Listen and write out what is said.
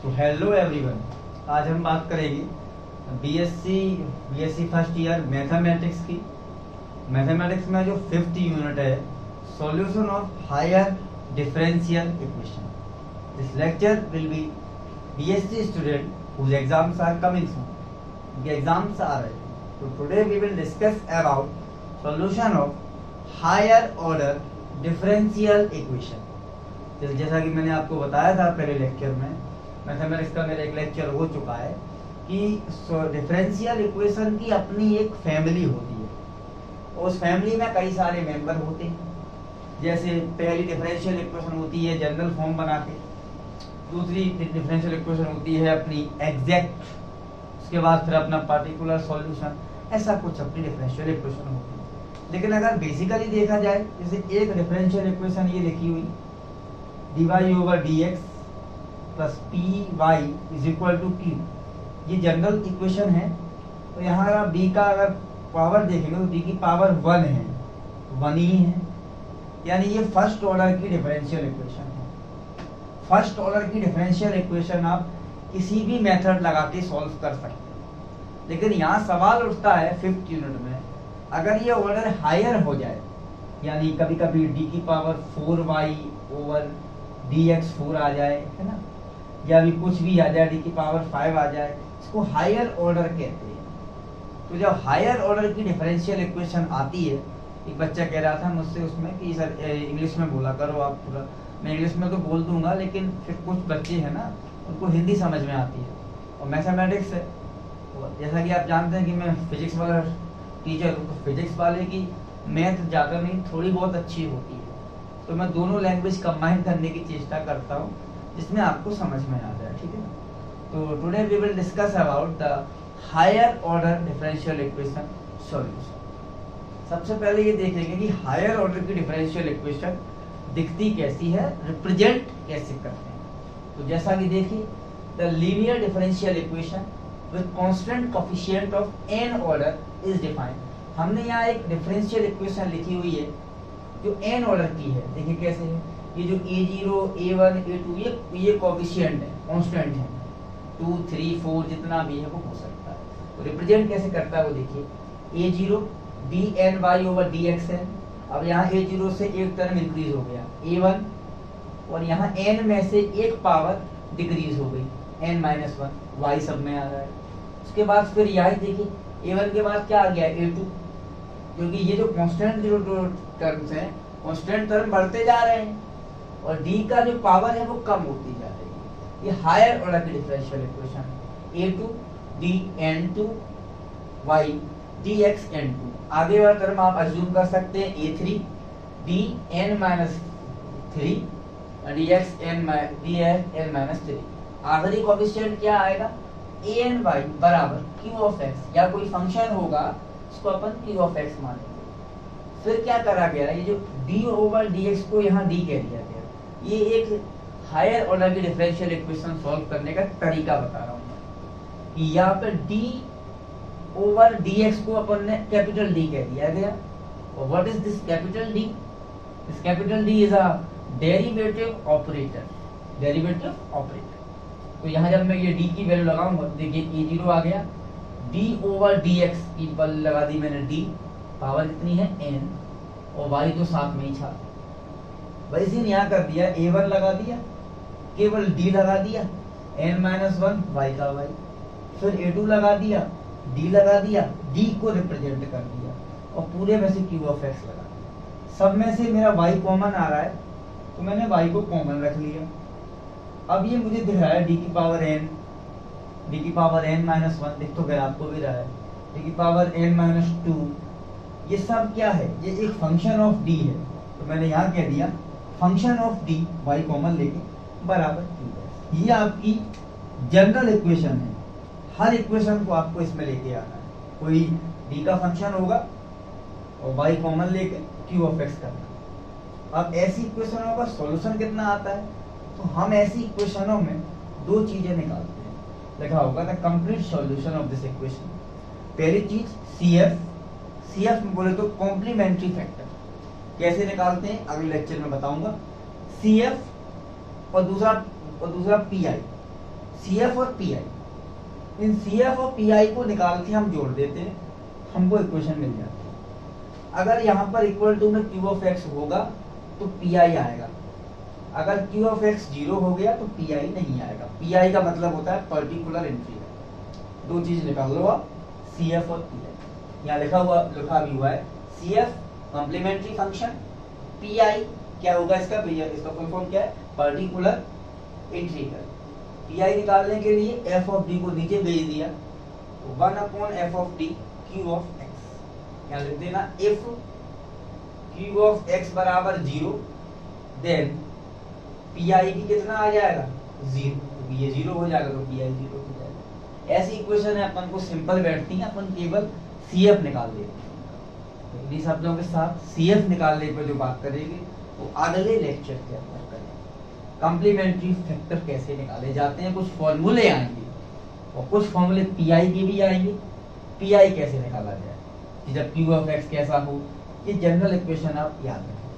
तो hello everyone, आज हम बात करेंगे बीएससी फर्स्ट ईयर मैथमेटिक्स की। मैथमेटिक्स में जो 5th यूनिट है, solution of higher differential equation. This lecture will be BSc student whose exams are coming soon. उनके एग्जाम्स आ रहे हैं, तो today we will discuss about solution of higher order differential equation. जैसा कि मैंने आपको बताया था पहले लेक्चर में, मैथमेटिक्स का मेरा एक लेक्चर हो चुका है कि डिफरेंशियल इक्वेशन की अपनी एक फैमिली होती है। उस फैमिली में कई सारे मेंबर होते हैं। जैसे पहली डिफरेंशियल इक्वेशन होती है जनरल फॉर्म बना के, दूसरी डिफरेंशियल इक्वेशन होती है अपनी एग्जैक्ट, उसके बाद फिर अपना पार्टिकुलर सॉल्यूशन, ऐसा कुछ अपनी डिफरेंशियल इक्वेशन होती है। लेकिन अगर बेसिकली देखा जाए, जैसे एक डिफरेंशियल इक्वेशन ये लिखी हुई dy/dx plus py is equal to q, ये जनरल इक्वेशन है। तो यहाँ अगर b का अगर पावर देखेंगे तो b की पावर 1 है, 1 ही है, यानी ये फर्स्ट ऑर्डर की डिफरेंशियल इक्वेशन है। फर्स्ट ऑर्डर की डिफरेंशियल इक्वेशन आप किसी भी मेथड लगा के सॉल्व कर सकते हैं। लेकिन यहाँ सवाल उठता है 5th यूनिट में, अगर ये ऑर्डर हायर हो जाए, यानी कभी कभी d की पावर 4y ओवर dx 4 आ जाए, है ना, या भी कुछ भी आ जाए, d की पावर 5 आ जाए, इसको हायर ऑर्डर कहते हैं। तो जब हायर ऑर्डर की डिफरेंशियल इक्वेशन आती है, एक बच्चा कह रहा था मुझसे उसमें कि सर इंग्लिश में बोला करो आप पूरा। मैं इंग्लिश में तो बोल दूंगा, लेकिन फिर कुछ बच्चे हैं ना, उनको हिंदी समझ में आती है और मैथमेटिक्स है। जैसा कि आप जानते हैं कि मैं फिजिक्स वाला टीचर हूँ, तो फिजिक्स वाले की मैथ ज़्यादा नहीं, थोड़ी बहुत अच्छी होती है। तो मैं दोनों लैंग्वेज कंबाइन करने की चेष्टा करता हूँ जिसमें आपको समझ में आ जाए, ठीक है ना। तो today we will discuss about the higher order differential equation solution. सबसे पहले ये देखेंगे कि हायर ऑर्डर की डिफरेंशियल इक्वेशन दिखती कैसी है, रिप्रेजेंट कैसे करते हैं। तो जैसा कि देखिए, the linear differential equation with constant coefficient of n order is defined. हमने यहाँ एक डिफरेंशियल इक्वेशन लिखी हुई है जो n ऑर्डर की है। देखिए कैसे है, ये जो a0, a1, a2 ये कोएफिशिएंट है, कांस्टेंट है, 2, 3, 4 जितना भी है वो हो सकता है। तो रिप्रेजेंट कैसे करता है वो देखिए, a0 dny ओवर dx है। अब यहाँ a0 से एक टर्म इंक्रीज हो गया a1, और यहाँ n में से एक पावर डिक्रीज हो गई n-1, y सब में आ रहा है। उसके बाद फिर यहाँ देखिए a1 के बाद क्या आ गया a2, क्योंकि ये जो कांस्टेंट जो टर्म्स हैं, कांस्टेंट टर्म बढ़ते जा रहे हैं और d का जो पावर है वो कम होती जा रही है। ये हायर ऑर्डर की डिफरेंशियल इक्वेशन है, a2 dn2 y dx n2। आगे वाला टर्म आप अज्यूम कर सकते हैं a3 dn-3 dx n-3। आखिरी कोएफिशिएंट क्या आएगा, a_y बराबर q ऑफ x, या कोई फंक्शन होगा इसको अपन q ऑफ x मानेंगे। फिर क्या करा गया, ये जो d ओवर dx को यहाँ d कह दिया गया। ये एक हायर ऑर्डर की डिफरेंशियल इक्वेशन सॉल्व करने का तरीका बता रहा हूँ कि यहाँ पर d ओवर dx को अपन ने कैपिटल D कह दिया गया। और what is this capital D? This capital D is a derivative operator, derivative operator. तो यहाँ जब मैं ये d की वैल्यू लगाऊंगा, देखिए a0 आ गया, d ओवर dx की वैल्यू लगा दी मैंने, d पावर कितनी है n, और y तो साथ में ही था, वैसे ही यहाँ कर दिया, a1 लगा दिया, केवल d लगा दिया, n-1 y का y, फिर a2 लगा दिया, d लगा दिया, d को रिप्रेजेंट कर दिया, और पूरे में से q ऑफ x लगा दिया। सब में से मेरा y कॉमन आ रहा है, तो मैंने y को कॉमन रख लिया। अब ये मुझे दिख रहा है d की पावर n-1 दिख तो गया, आपको भी रहा है, d की पावर n-2। ये सब क्या है, ये एक फंक्शन ऑफ d है। तो मैंने यहाँ कह दिया function of d, y common लेके, बराबर q। ये आपकी जनरल इक्वेशन है। हर इक्वेशन को आपको इसमें लेके आना है। कोई d का फंक्शन होगा और y कॉमन लेके q ऑफ x करना। अब ऐसी इक्वेशनों का सॉल्यूशन कितना आता है, तो हम ऐसी इक्वेशनों में दो चीजें निकालते हैं। लिखा होगा the complete solution of this equation. पहली चीज CF में बोले तो कॉम्प्लीमेंट्री फैक्टर। कैसे निकालते हैं अगले लेक्चर में बताऊंगा। CF और दूसरा PI। CF और PI, इन CF और PI को निकाल के हम जोड़ देते हैं, हमको इक्वेशन मिल जाती है। अगर यहाँ पर इक्वल टू में Q ऑफ X होगा तो PI आएगा, अगर Q ऑफ X 0 हो गया तो PI नहीं आएगा। PI का मतलब होता है पर्टिकुलर इंटीग्रल। दो चीज निकाल लो आप, CF और PI। यहाँ लिखा भी हुआ है CF कॉम्प्लीमेंट्री फंक्शन, PI क्या होगा इसका भैया, इसका फुल फॉर्म क्या है, पर्टिकुलर इंटीग्रल। PI निकालने के लिए f ऑफ d को नीचे भेज दिया, 1/f of d q of x। यहाँ लिख देना if q ऑफ x बराबर 0 देन PI भी कितना आ जाएगा 0, तो ये 0 हो जाएगा तो PI 0 हो जाएगा। ऐसी इक्वेशन है अपन को सिंपल बैठती है, अपन केवल CF निकाल लेते हैं। इन्हीं शब्दों के साथ CF निकालने पर जो बात करेंगे वो अगले लेक्चर के अंदर करेंगे। कॉम्प्लीमेंट्री फैक्टर कैसे निकाले जाते हैं, कुछ फॉर्मूले आएंगे और कुछ फॉर्मूले PI के भी आएंगे। PI कैसे निकाला जाए कि जब Q ऑफ X कैसा हो, ये जनरल इक्वेशन आप याद रखें।